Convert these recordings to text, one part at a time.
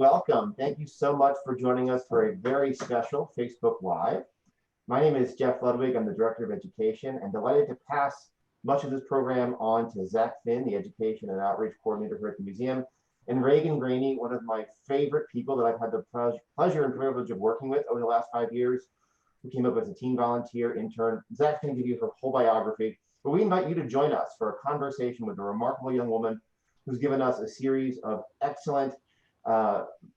welcome. Thank you so much for joining us for a very special Facebook Live. My name is Jeff Ludwig. I'm the Director of Education and delighted to pass much of this program on to Zach Finn, the Education and Outreach Coordinator here at the museum, and Reagan Graney, one of my favorite people that I've had the pleasure and privilege of working with over the last 5 years, who came up as a teen volunteer intern. Zach's going to give you her whole biography, but we invite you to join us for a conversation with a remarkable young woman who's given us a series of excellent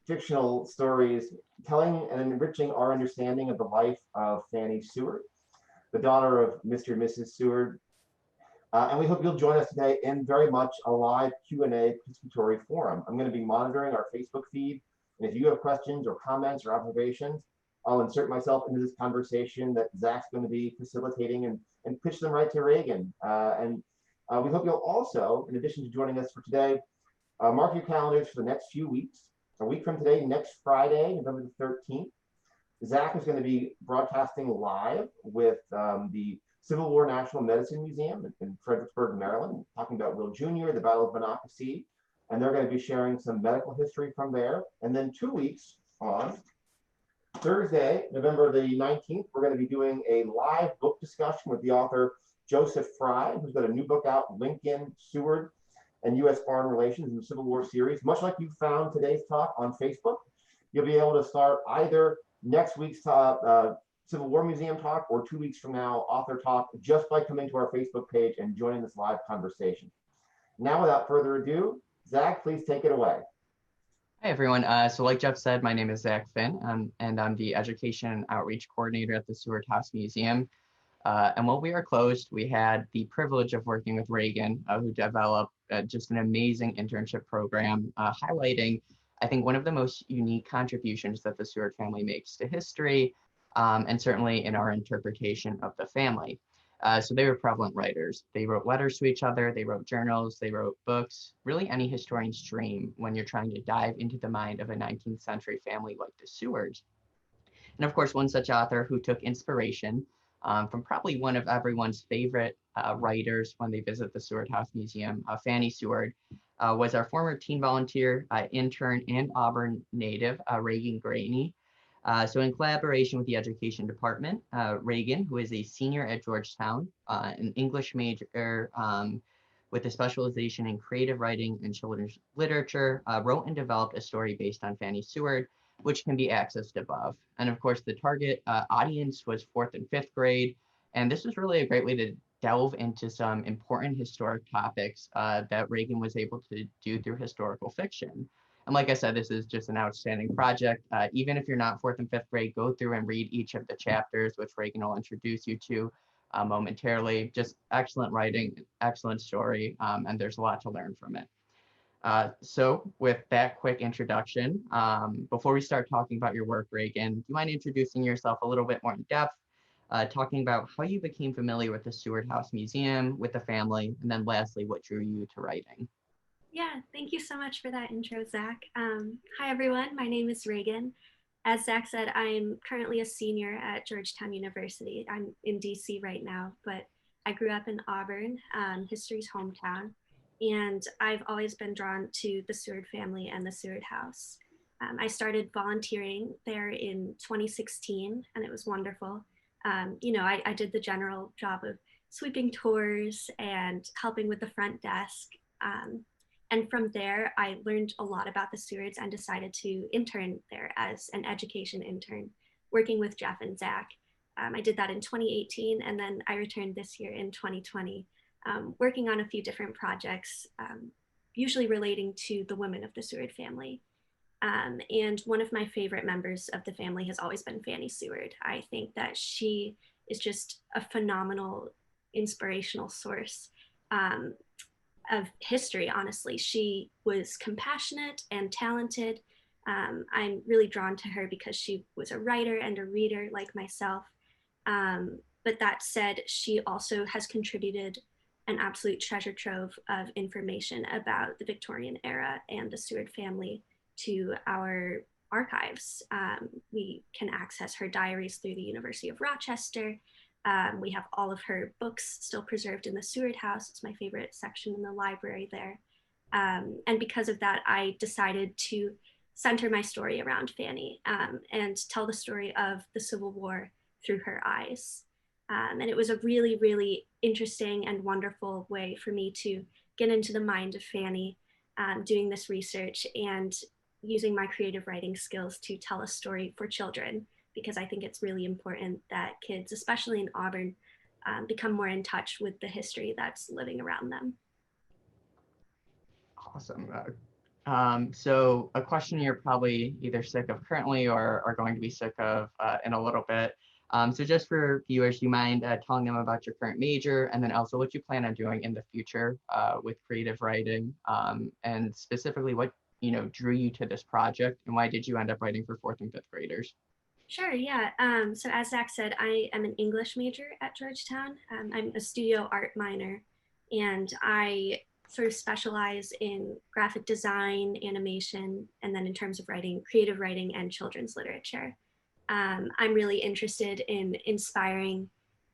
fictional stories telling and enriching our understanding of the life of Fanny Seward, the daughter of Mr. and Mrs. Seward. And we hope you'll join us today in very much a live Q&A participatory forum. I'm going to be monitoring our Facebook feed, and if you have questions or comments or observations, I'll insert myself into this conversation that Zach's going to be facilitating and pitch them right to Reagan. We hope you'll also, in addition to joining us for today, mark your calendars for the next few weeks. A week from today, next Friday, November the 13th, Zach is going to be broadcasting live with the Civil War National Medicine Museum in Fredericksburg, Maryland, talking about Will Jr., the Battle of Monocacy, and they're going to be sharing some medical history from there. And then 2 weeks on Thursday, November the 19th, we're going to be doing a live book discussion with the author Joseph Fry, who's got a new book out, Lincoln, Seward, and U.S. Foreign Relations in the Civil War series. Much like you found today's talk on Facebook, you'll be able to start either next week's Civil War Museum talk or 2 weeks from now, author talk, just by coming to our Facebook page and joining this live conversation. Now, without further ado, Zach, please take it away. Hi, everyone. So like Jeff said, my name is Zach Finn, and I'm the Education and Outreach Coordinator at the Seward House Museum. And while we are closed, we had the privilege of working with Reagan, who developed just an amazing internship program, highlighting, I think, one of the most unique contributions that the Seward family makes to history, and certainly in our interpretation of the family. So they were prevalent writers. They wrote letters to each other, they wrote journals, they wrote books, really any historian's dream when you're trying to dive into the mind of a 19th century family like the Sewards. And of course, one such author who took inspiration from probably one of everyone's favorite writers when they visit the Seward House Museum, Fanny Seward, was our former teen volunteer, intern, and Auburn native, Reagan Graney. So in collaboration with the education department, Reagan, who is a senior at Georgetown, an English major with a specialization in creative writing and children's literature, wrote and developed a story based on Fanny Seward, which can be accessed above. And of course, the target audience was 4th and 5th grade. And this was really a great way to delve into some important historic topics that Reagan was able to do through historical fiction. And like I said, this is just an outstanding project. Even if you're not 4th and 5th grade, go through and read each of the chapters, which Reagan will introduce you to momentarily. Just excellent writing, excellent story, and there's a lot to learn from it. So with that quick introduction, before we start talking about your work, Reagan, do you mind introducing yourself a little bit more in depth, talking about how you became familiar with the Seward House Museum, with the family, and then lastly, what drew you to writing? Yeah, thank you so much for that intro, Zach. Hi, everyone. My name is Reagan. As Zach said, I'm currently a senior at Georgetown University. I'm in DC right now, but I grew up in Auburn, history's hometown, and I've always been drawn to the Seward family and the Seward House. I started volunteering there in 2016, and it was wonderful. I did the general job of sweeping tours and helping with the front desk. And from there, I learned a lot about the Sewards and decided to intern there as an education intern, working with Jeff and Zach. I did that in 2018, and then I returned this year in 2020, working on a few different projects, usually relating to the women of the Seward family. And one of my favorite members of the family has always been Fanny Seward. I think that she is just a phenomenal, inspirational source of history, honestly. She was compassionate and talented. I'm really drawn to her because she was a writer and a reader like myself. But that said, she also has contributed an absolute treasure trove of information about the Victorian era and the Seward family to our archives. We can access her diaries through the University of Rochester. We have all of her books still preserved in the Seward House. It's my favorite section in the library there. And because of that, I decided to center my story around Fanny and tell the story of the Civil War through her eyes. And it was a really, really interesting and wonderful way for me to get into the mind of Fanny, doing this research and using my creative writing skills to tell a story for children, because I think it's really important that kids, especially in Auburn, become more in touch with the history that's living around them. Awesome. So a question you're probably either sick of currently or are going to be sick of in a little bit. So just for viewers, you mind telling them about your current major and then also what you plan on doing in the future with creative writing, and specifically what drew you to this project and why did you end up writing for 4th and 5th graders? Sure, yeah. So as Zach said, I am an English major at Georgetown. I'm a studio art minor, and I sort of specialize in graphic design, animation, and then in terms of writing, creative writing and children's literature. I'm really interested in inspiring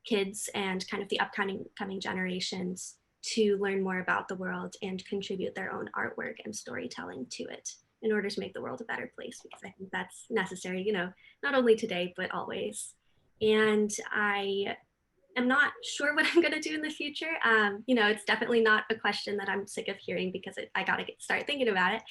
kids and kind of the upcoming generations to learn more about the world and contribute their own artwork and storytelling to it in order to make the world a better place, because I think that's necessary, not only today, but always. And I am not sure what I'm going to do in the future. It's definitely not a question that I'm sick of hearing because I got to start thinking about it.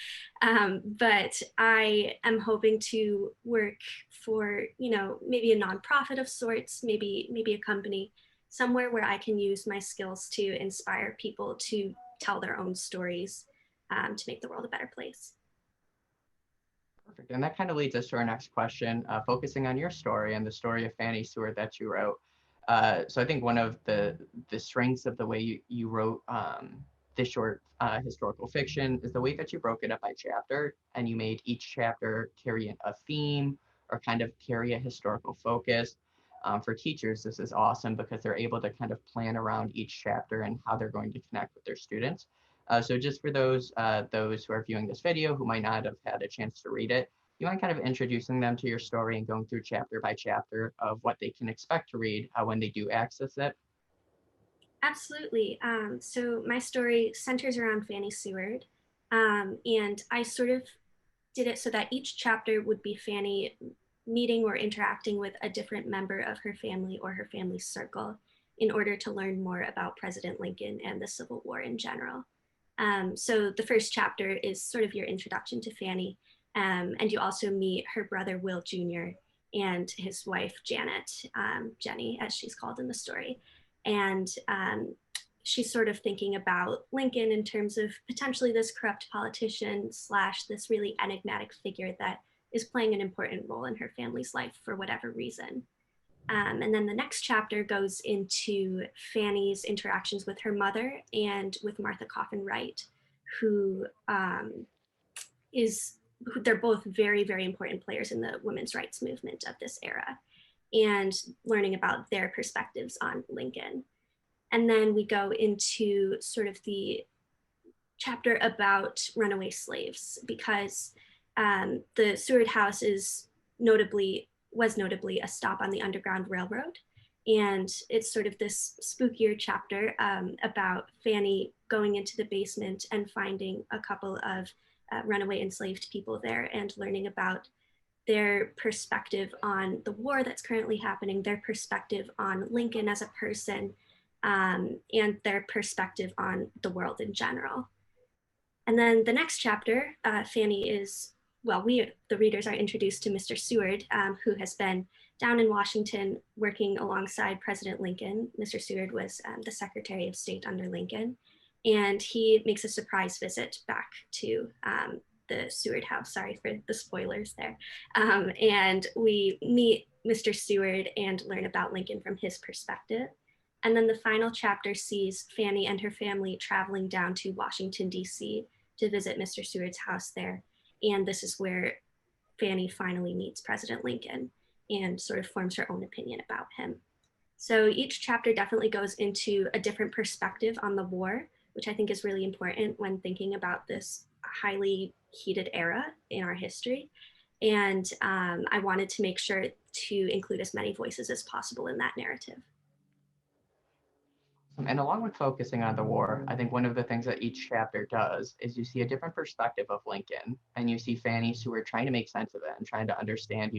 But I am hoping to work for, maybe a nonprofit of sorts, maybe a company, somewhere where I can use my skills to inspire people to tell their own stories, to make the world a better place. Perfect. And that kind of leads us to our next question, focusing on your story and the story of Fanny Stewart that you wrote. So I think one of the strengths of the way you wrote this short historical fiction is the way that you broke it up by chapter, and you made each chapter carry a theme or kind of carry a historical focus. For teachers, this is awesome because they're able to kind of plan around each chapter and how they're going to connect with their students. So just for those who are viewing this video who might not have had a chance to read it, you mind kind of introducing them to your story and going through chapter by chapter of what they can expect to read when they do access it? Absolutely. So my story centers around Fanny Seward, and I sort of did it so that each chapter would be Fanny meeting or interacting with a different member of her family or her family circle in order to learn more about President Lincoln and the Civil War in general. So the first chapter is sort of your introduction to Fanny, and you also meet her brother Will Jr. and his wife Janet, Jenny, as she's called in the story. And she's sort of thinking about Lincoln in terms of potentially this corrupt politician / this really enigmatic figure that is playing an important role in her family's life for whatever reason. And then the next chapter goes into Fanny's interactions with her mother and with Martha Coffin Wright, who they're both very, very important players in the women's rights movement of this era, and learning about their perspectives on Lincoln. And then we go into sort of the chapter about runaway slaves, because the Seward house was notably a stop on the Underground Railroad. And it's sort of this spookier chapter about Fanny going into the basement and finding a couple of runaway enslaved people there and learning about their perspective on the war that's currently happening, their perspective on Lincoln as a person, and their perspective on the world in general. And then the next chapter, Fanny is, the readers are introduced to Mr. Seward, who has been down in Washington working alongside President Lincoln. Mr. Seward was the Secretary of State under Lincoln, and he makes a surprise visit back to the Seward house. Sorry for the spoilers there. And we meet Mr. Seward and learn about Lincoln from his perspective. And then the final chapter sees Fanny and her family traveling down to Washington, D.C. to visit Mr. Seward's house there. And this is where Fanny finally meets President Lincoln and sort of forms her own opinion about him. So each chapter definitely goes into a different perspective on the war, which I think is really important when thinking about this highly heated era in our history. And I wanted to make sure to include as many voices as possible in that narrative. And along with focusing on the war, I think one of the things that each chapter does is you see a different perspective of Lincoln, and you see Fanny Seward trying to make sense of it and trying to understand,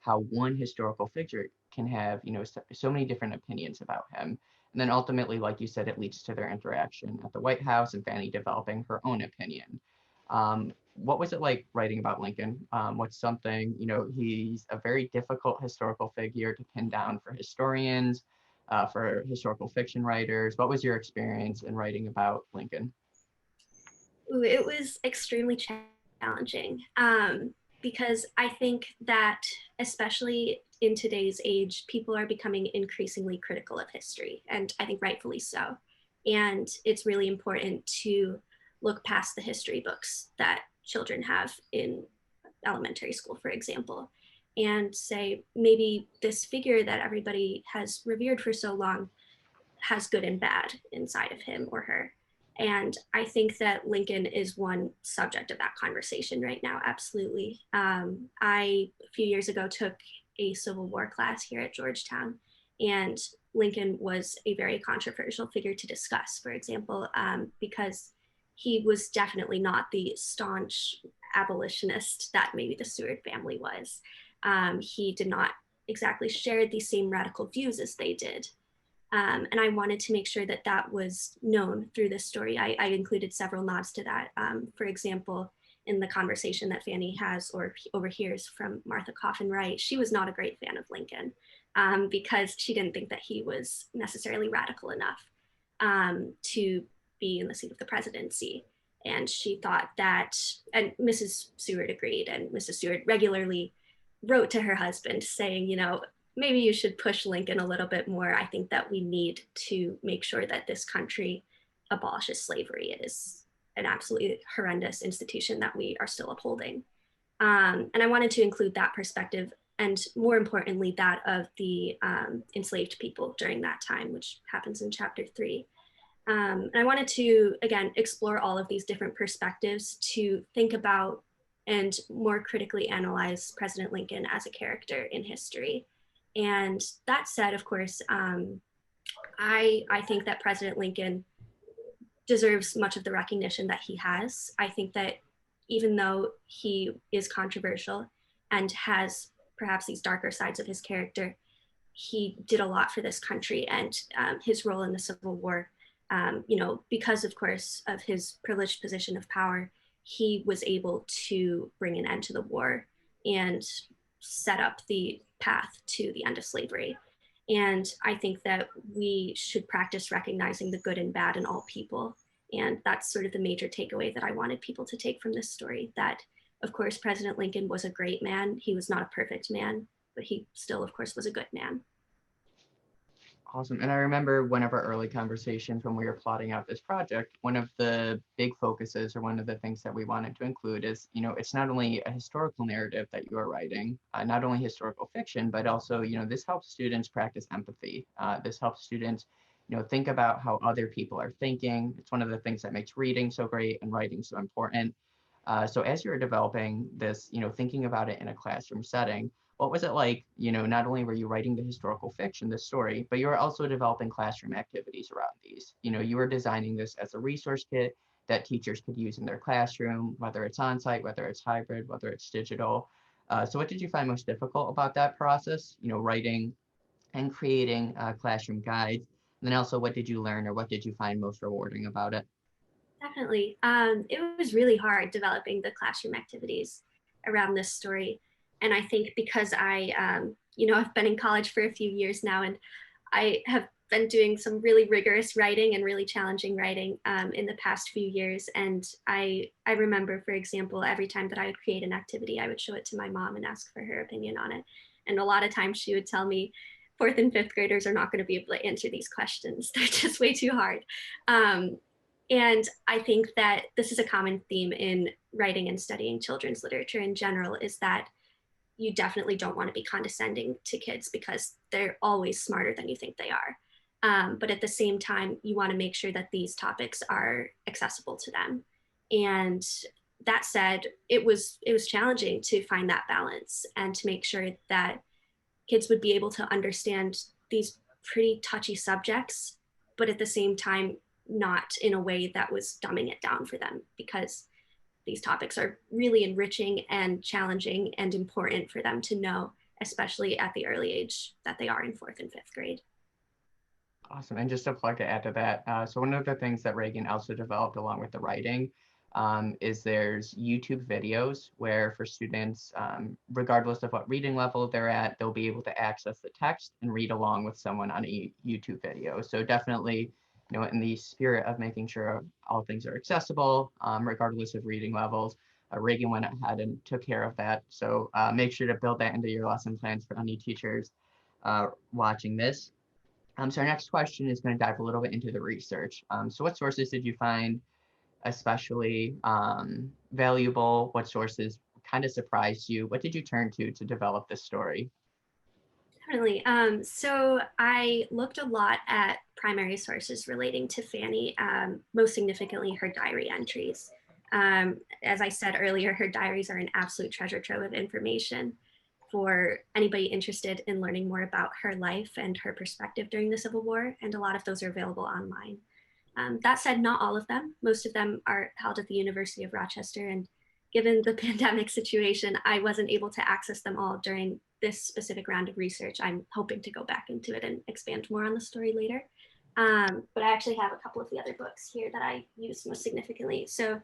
how one historical figure can have, so many different opinions about him. And then ultimately, like you said, it leads to their interaction at the White House and Fanny developing her own opinion. What was it like writing about Lincoln? What's something, he's a very difficult historical figure to pin down for historians, for historical fiction writers. What was your experience in writing about Lincoln? Ooh, it was extremely challenging because I think that, especially in today's age, people are becoming increasingly critical of history, and I think rightfully so. And it's really important to look past the history books that children have in elementary school, for example, and say maybe this figure that everybody has revered for so long has good and bad inside of him or her. And I think that Lincoln is one subject of that conversation right now, absolutely. I, a few years ago, took a Civil War class here at Georgetown, and Lincoln was a very controversial figure to discuss, for example, because he was definitely not the staunch abolitionist that maybe the Seward family was. He did not exactly share the same radical views as they did. And I wanted to make sure that that was known through this story. I included several nods to that. For example, in the conversation that Fanny has or overhears from Martha Coffin Wright, she was not a great fan of Lincoln because she didn't think that he was necessarily radical enough to be in the seat of the presidency. And she thought that, and Mrs. Seward agreed, and Mrs. Seward regularly wrote to her husband saying, maybe you should push Lincoln a little bit more. I think that we need to make sure that this country abolishes slavery. It is an absolutely horrendous institution that we are still upholding. And I wanted to include that perspective, and more importantly, that of the enslaved people during that time, which happens in chapter 3. And I wanted to, again, explore all of these different perspectives to think about and more critically analyze President Lincoln as a character in history. And that said, of course, I think that President Lincoln deserves much of the recognition that he has. I think that even though he is controversial and has perhaps these darker sides of his character, he did a lot for this country, and his role in the Civil War, because of course of his privileged position of power, he was able to bring an end to the war and set up the path to the end of slavery. And I think that we should practice recognizing the good and bad in all people. And that's sort of the major takeaway that I wanted people to take from this story, that of course, President Lincoln was a great man. He was not a perfect man, but he still, of course, was a good man. Awesome. And I remember one of our early conversations when we were plotting out this project, one of the big focuses or one of the things that we wanted to include is, it's not only a historical narrative that you are writing, not only historical fiction, but also, this helps students practice empathy. This helps students, think about how other people are thinking. It's one of the things that makes reading so great and writing so important. So as you were developing this, thinking about it in a classroom setting, what was it like, not only were you writing the historical fiction, this story, but you were also developing classroom activities around these. You were designing this as a resource kit that teachers could use in their classroom, whether it's on-site, whether it's hybrid, whether it's digital. So what did you find most difficult about that process, writing and creating classroom guides? And then also, what did you learn or what did you find most rewarding about it? Definitely. It was really hard developing the classroom activities around this story. And I think because I've been in college for a few years now, and I have been doing some really rigorous writing and really challenging writing in the past few years. And I remember, for example, every time that I would create an activity, I would show it to my mom and ask for her opinion on it. And a lot of times she would tell me, fourth and fifth graders are not going to be able to answer these questions. They're just way too hard. And I think that this is a common theme in writing and studying children's literature in general, is that you definitely don't want to be condescending to kids because they're always smarter than you think they are. But at the same time, you want to make sure that these topics are accessible to them. And that said, it was challenging to find that balance and to make sure that kids would be able to understand these pretty touchy subjects but at the same time, not in a way that was dumbing it down for them, because these topics are really enriching and challenging and important for them to know, especially at the early age that they are in 4th and 5th grade. Awesome. And just a plug to add to that. So one of the things that Reagan also developed along with the writing is there's YouTube videos where for students, regardless of what reading level they're at, they'll be able to access the text and read along with someone on a YouTube video. So definitely, in the spirit of making sure all things are accessible, regardless of reading levels, Reagan went ahead and took care of that. So make sure to build that into your lesson plans for any teachers watching this. So our next question is going to dive a little bit into the research. So what sources did you find especially valuable? What sources kind of surprised you? What did you turn to develop this story? Definitely. So I looked a lot at primary sources relating to Fanny, most significantly her diary entries. As I said earlier, her diaries are an absolute treasure trove of information for anybody interested in learning more about her life and her perspective during the Civil War, and a lot of those are available online. That said, not all of them. Most of them are held at the University of Rochester, and given the pandemic situation, I wasn't able to access them all during this specific round of research. I'm hoping to go back into it and expand more on the story later. But I actually have a couple of the other books here that I use most significantly. So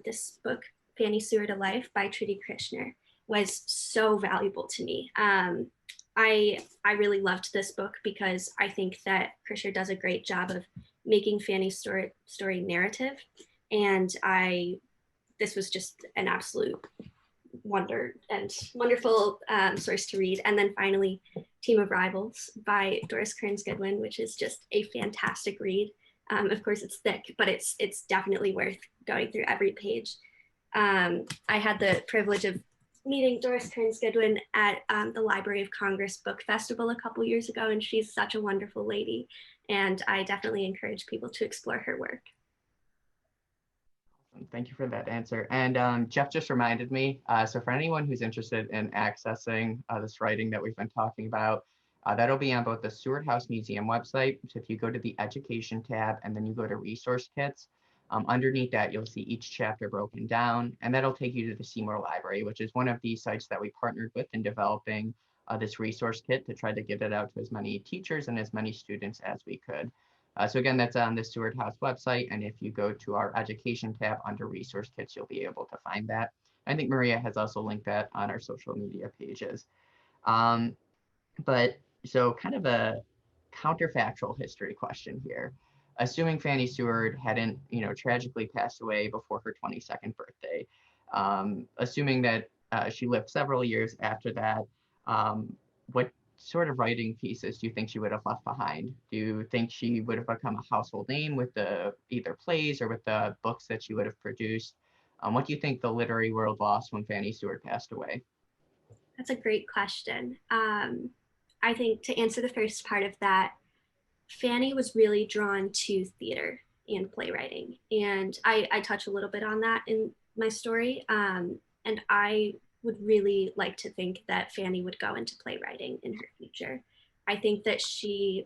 this book, Fanny Seward, A Life by Trudy Krishner, was so valuable to me. I really loved this book because I think that Krishner does a great job of making Fanny's story narrative. And this was just an absolute wonder and wonderful source to read. And then finally, Team of Rivals by Doris Kearns Goodwin, which is just a fantastic read. Of course, it's thick, but it's definitely worth going through every page. I had the privilege of meeting Doris Kearns Goodwin at the Library of Congress Book Festival a couple years ago, and she's such a wonderful lady. And I definitely encourage people to explore her work. Thank you for that answer. And Jeff just reminded me, so for anyone who's interested in accessing this writing that we've been talking about, that'll be on both the Seward House Museum website. So if you go to the Education tab and then you go to Resource Kits, underneath that, you'll see each chapter broken down, and that'll take you to the Seymour Library, which is one of the sites that we partnered with in developing this resource kit to try to get it out to as many teachers and as many students as we could. So again, that's on the Seward House website, and if you go to our Education tab under Resource Kits, you'll be able to find that. I think Maria has also linked that on our social media pages. But so kind of a counterfactual history question here. Assuming Fanny Stewart hadn't, tragically passed away before her 22nd birthday, assuming that she lived several years after that, what sort of writing pieces do you think she would have left behind? Do you think she would have become a household name with the either plays or with the books that she would have produced? What do you think the literary world lost when Fanny Stewart passed away? That's a great question. I think to answer the first part of that, Fanny was really drawn to theater and playwriting. And I touch a little bit on that in my story. And I would really like to think that Fanny would go into playwriting in her future. I think that she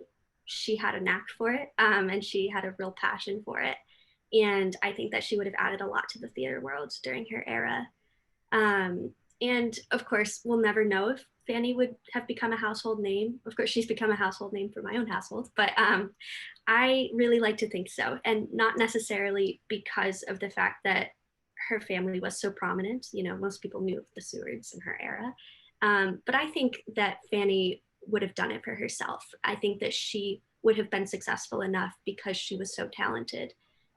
had a knack for it, and she had a real passion for it. And I think that she would have added a lot to the theater world during her era. And of course, we'll never know if Fanny would have become a household name. Of course, she's become a household name for my own household, but I really like to think so. And not necessarily because of the fact that her family was so prominent. Most people knew of the Sewards in her era. But I think that Fanny would have done it for herself. I think that she would have been successful enough because she was so talented.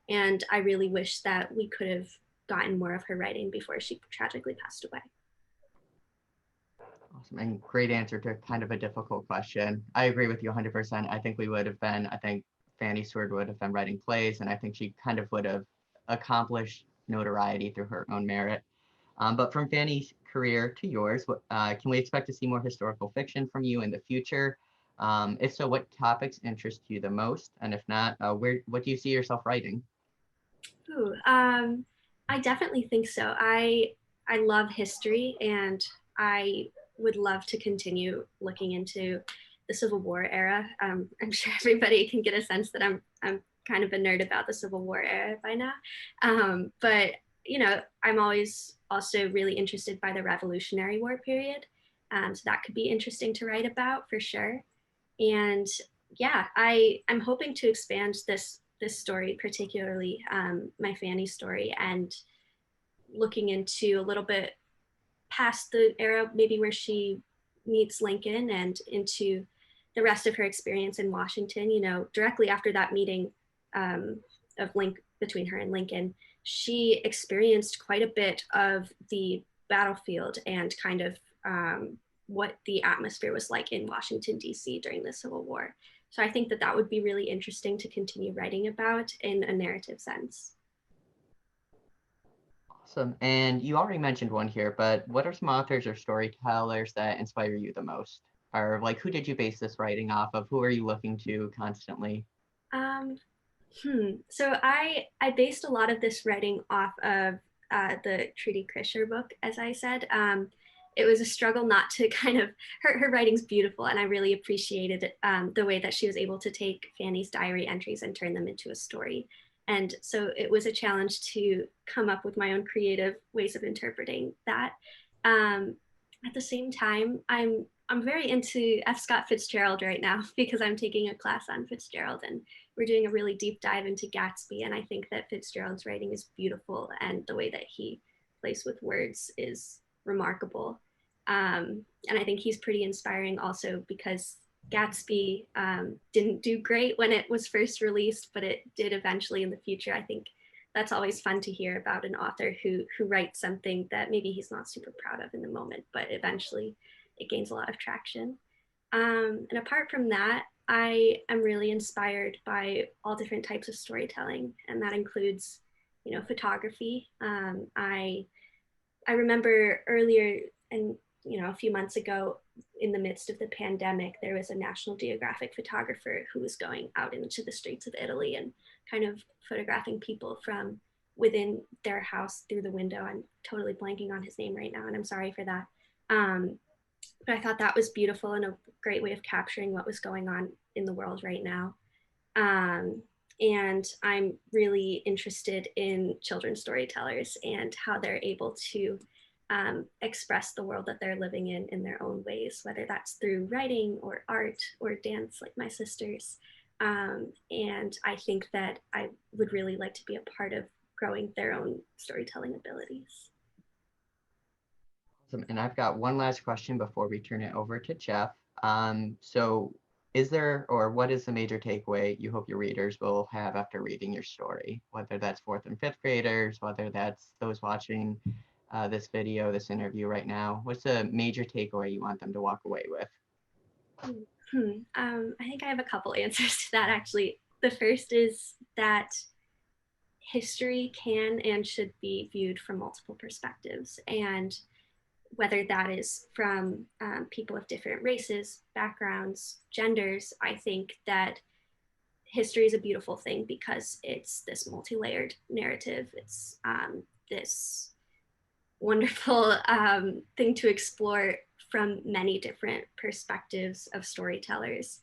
And I really wish that we could have gotten more of her writing before she tragically passed away. Awesome, and great answer to kind of a difficult question. I agree with you 100%. I think Fanny Stewart would have been writing plays, and I think she kind of would have accomplished notoriety through her own merit. But from Fanny's career to yours, can we expect to see more historical fiction from you in the future? If so, what topics interest you the most? And if not, what do you see yourself writing? Ooh, I definitely think so. I love history, and I would love to continue looking into the Civil War era. I'm sure everybody can get a sense that I'm kind of a nerd about the Civil War era by now. But you know, I'm always also really interested by the Revolutionary War period. So that could be interesting to write about for sure. And yeah, I'm hoping to expand this story, particularly my Fanny story, and looking into a little bit past the era, maybe where she meets Lincoln, and into the rest of her experience in Washington. You know, directly after that meeting of between her and Lincoln, she experienced quite a bit of the battlefield and kind of what the atmosphere was like in Washington, D.C. during the Civil War. So I think that that would be really interesting to continue writing about in a narrative sense. Awesome. And you already mentioned one here, but what are some authors or storytellers that inspire you the most? Or like, who did you base this writing off of? Who are you looking to constantly? Um, So I based a lot of this writing off of the Trudy Krischer book, as I said. It was a struggle not to kind of her writing's beautiful, and I really appreciated the way that she was able to take Fanny's diary entries and turn them into a story. And so it was a challenge to come up with my own creative ways of interpreting that. Um, at the same time, I'm very into F. Scott Fitzgerald right now because I'm taking a class on Fitzgerald, and we're doing a really deep dive into Gatsby. And I think that Fitzgerald's writing is beautiful, and the way that he plays with words is remarkable. And I think he's pretty inspiring also because Gatsby didn't do great when it was first released, but it did eventually in the future. I think that's always fun to hear about an author who writes something that maybe he's not super proud of in the moment, but eventually it gains a lot of traction. And apart from that, I am really inspired by all different types of storytelling, and that includes, you know, photography. I remember earlier, and you know, a few months ago, in the midst of the pandemic, there was a National Geographic photographer who was going out into the streets of Italy and kind of photographing people from within their house through the window. I'm totally blanking on his name right now, and I'm sorry for that. But I thought that was beautiful and a great way of capturing what was going on in the world right now. Um, and I'm really interested in children's storytellers and how they're able to express the world that they're living in their own ways, whether that's through writing or art or dance, like my sisters. And I think that I would really like to be a part of growing their own storytelling abilities. Awesome. And I've got one last question before we turn it over to Jeff. So is there, or what is the major takeaway you hope your readers will have after reading your story? Whether that's fourth and fifth graders, whether that's those watching this video, this interview right now, what's the major takeaway you want them to walk away with? I think I have a couple answers to that actually. The first is that history can and should be viewed from multiple perspectives, and whether that is from people of different races, backgrounds, genders, I think that history is a beautiful thing because it's this multi-layered narrative. It's this wonderful thing to explore from many different perspectives of storytellers.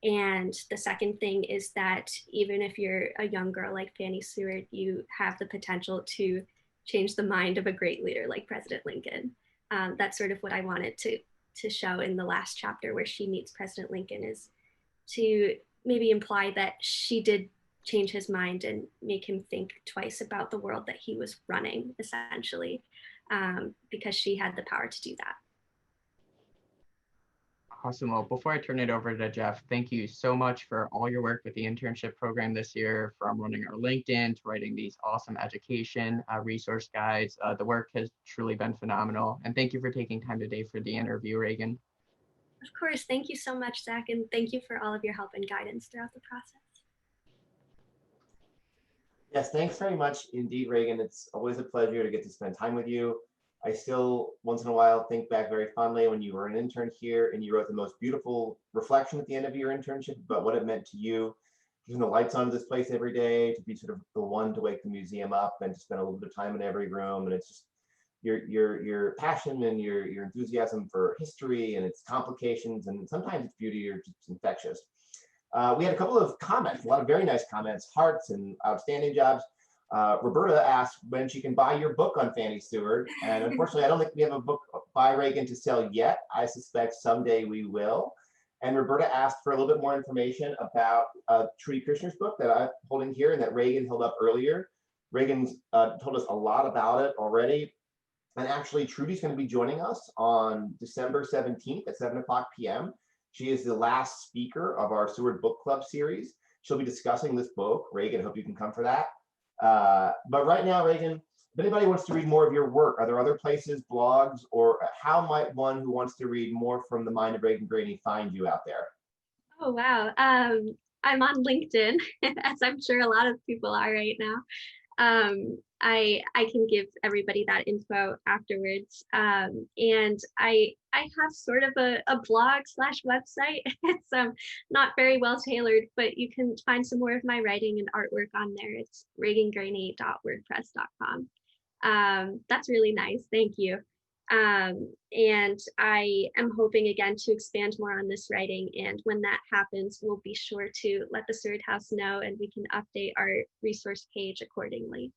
And the second thing is that even if you're a young girl like Fanny Seward, you have the potential to change the mind of a great leader like President Lincoln. That's sort of what I wanted to show in the last chapter where she meets President Lincoln, is to maybe imply that she did change his mind and make him think twice about the world that he was running, essentially, because she had the power to do that. Awesome. Well, before I turn it over to Jeff, thank you so much for all your work with the internship program this year, from running our LinkedIn to writing these awesome education resource guides. The work has truly been phenomenal. And thank you for taking time today for the interview, Reagan. Of course. Thank you so much, Zach. And thank you for all of your help and guidance throughout the process. Yes, thanks very much indeed, Reagan. It's always a pleasure to get to spend time with you. I still, once in a while, think back very fondly when you were an intern here and you wrote the most beautiful reflection at the end of your internship about what it meant to you, keeping the lights on this place every day, to be sort of the one to wake the museum up and to spend a little bit of time in every room. And it's just your passion and your enthusiasm for history and its complications and sometimes its beauty are just infectious. We had a couple of comments, a lot of very nice comments, hearts and outstanding jobs. Roberta asked when she can buy your book on Fanny Stewart. And unfortunately, I don't think we have a book by Reagan to sell yet. I suspect someday we will. And Roberta asked for a little bit more information about Trudy Krishner's book that I'm holding here and that Reagan held up earlier. Reagan's told us a lot about it already. And actually, Trudy's going to be joining us on December 17th at 7:00 p.m. She is the last speaker of our Seward Book Club series. She'll be discussing this book. Reagan, I hope you can come for that. But right now, Reagan, if anybody wants to read more of your work, are there other places, blogs, or how might one who wants to read more from the mind of Reagan Graney find you out there? Oh, wow. I'm on LinkedIn, as I'm sure a lot of people are right now. I can give everybody that info afterwards. And I have sort of a blog / website. It's not very well tailored, but you can find some more of my writing and artwork on there. It's reagangraney.wordpress.com. That's really nice. Thank you. And I am hoping again to expand more on this writing. And when that happens, we'll be sure to let the Seward House know and we can update our resource page accordingly.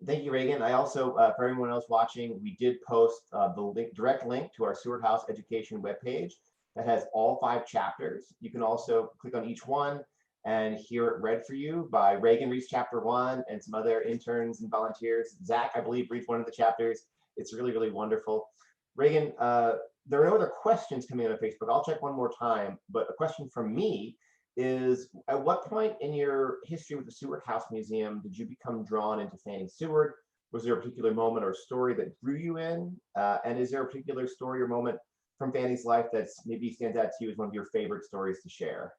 Thank you, Reagan. I also, for everyone else watching, we did post the direct link to our Seward House Education webpage that has all 5 chapters. You can also click on each one and hear it read for you by Reagan reads chapter 1 and some other interns and volunteers. Zach, I believe, reads one of the chapters. It's really, really wonderful. Reagan, there are no other questions coming in on Facebook. I'll check one more time, but a question from me is, at what point in your history with the Seward House Museum did you become drawn into Fanny Seward? Was there a particular moment or story that drew you in? And is there a particular story or moment from Fanny's life that maybe stands out to you as one of your favorite stories to share?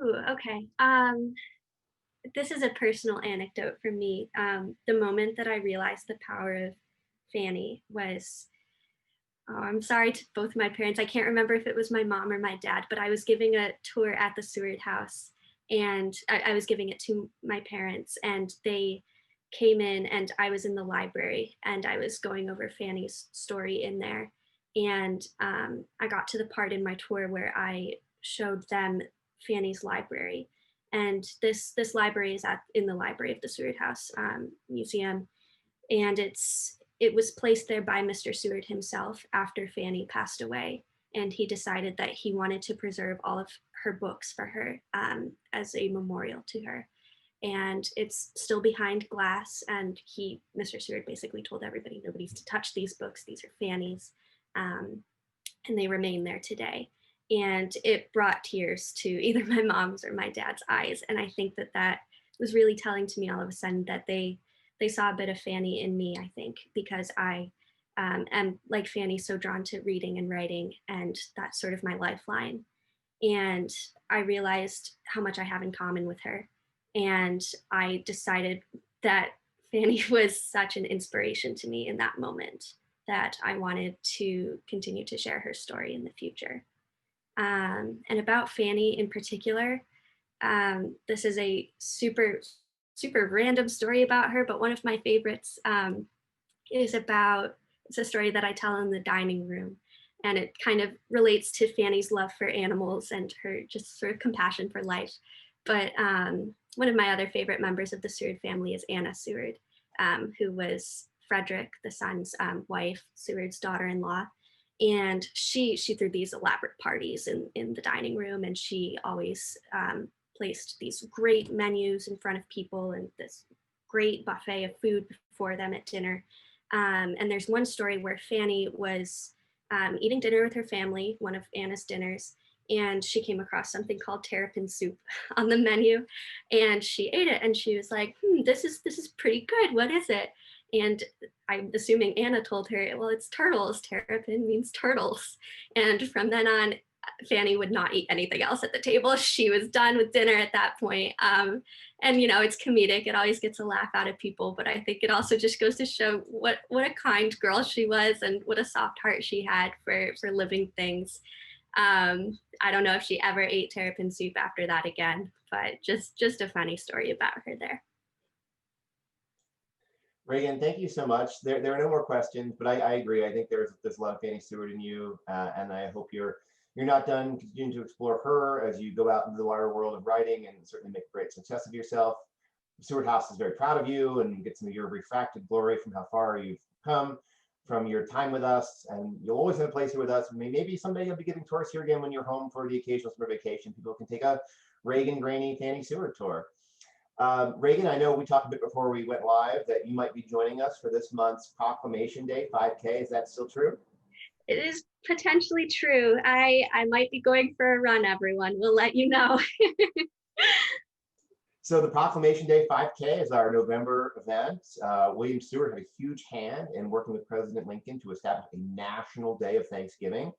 Ooh, okay. This is a personal anecdote for me. The moment that I realized the power of Fanny was, I'm sorry to both my parents. I can't remember if it was my mom or my dad, but I was giving a tour at the Seward House and I was giving it to my parents and they came in and I was in the library and I was going over Fanny's story in there. And I got to the part in my tour where I showed them Fanny's library. And this library is in the library of the Seward House Museum. And it was placed there by Mr. Seward himself after Fanny passed away. And he decided that he wanted to preserve all of her books for her as a memorial to her. And it's still behind glass. And Mr. Seward basically told everybody, nobody's to touch these books. These are Fanny's. And they remain there today. And it brought tears to either my mom's or my dad's eyes. And I think that was really telling to me all of a sudden that they saw a bit of Fanny in me, I think, because I am, like Fanny, so drawn to reading and writing, and that's sort of my lifeline. And I realized how much I have in common with her. And I decided that Fanny was such an inspiration to me in that moment that I wanted to continue to share her story in the future. And about Fanny in particular, this is a super random story about her, but one of my favorites it's a story that I tell in the dining room. And it kind of relates to Fanny's love for animals and her just sort of compassion for life. But one of my other favorite members of the Seward family is Anna Seward, who was Frederick, the son's wife, Seward's daughter-in-law. And she threw these elaborate parties in the dining room, and she always placed these great menus in front of people and this great buffet of food before them at dinner. And there's one story where Fanny was eating dinner with her family, one of Anna's dinners, and she came across something called terrapin soup on the menu, and she ate it, and she was like, this is pretty good. What is it? And I'm assuming Anna told her, well, it's turtles. Terrapin means turtles. And from then on, Fanny would not eat anything else at the table. She was done with dinner at that point. And, it's comedic. It always gets a laugh out of people. But I think it also just goes to show what a kind girl she was and what a soft heart she had for living things. I don't know if she ever ate terrapin soup after that again, but just a funny story about her there. Reagan, thank you so much. There are no more questions, but I agree. I think there's a lot of Fanny Stewart in you, and I hope you're not done continuing to explore her as you go out into the wider world of writing and certainly make a great success of yourself. Stewart House is very proud of you and get some of your refracted glory from how far you've come from your time with us, and you'll always have a place here with us. Maybe someday you'll be giving tours here again when you're home for the occasional summer vacation. People can take a Reagan Graney, Fanny Seward tour. Reagan, I know we talked a bit before we went live that you might be joining us for this month's Proclamation Day 5K. Is that still true? It is potentially true. I might be going for a run, everyone. We'll let you know. So the Proclamation Day 5K is our November event. William Stewart had a huge hand in working with President Lincoln to establish a national day of Thanksgiving.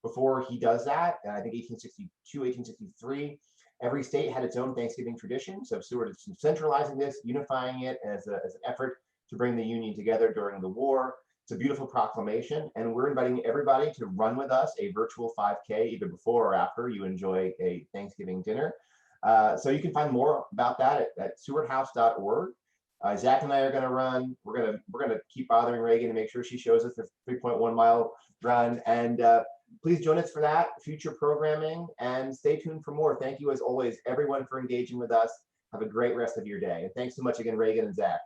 Before he does that, I think 1862, 1863, every state had its own Thanksgiving tradition. So Stewart is centralizing this, unifying it as an effort to bring the Union together during the war. It's a beautiful proclamation, and we're inviting everybody to run with us a virtual 5K either before or after you enjoy a Thanksgiving dinner. So you can find more about that at sewardhouse.org. Zach and I are going to run. We're gonna keep bothering Reagan to make sure she shows us the 3.1 mile run. And please join us for that, future programming, and stay tuned for more. Thank you as always, everyone, for engaging with us. Have a great rest of your day. And thanks so much again, Reagan and Zach.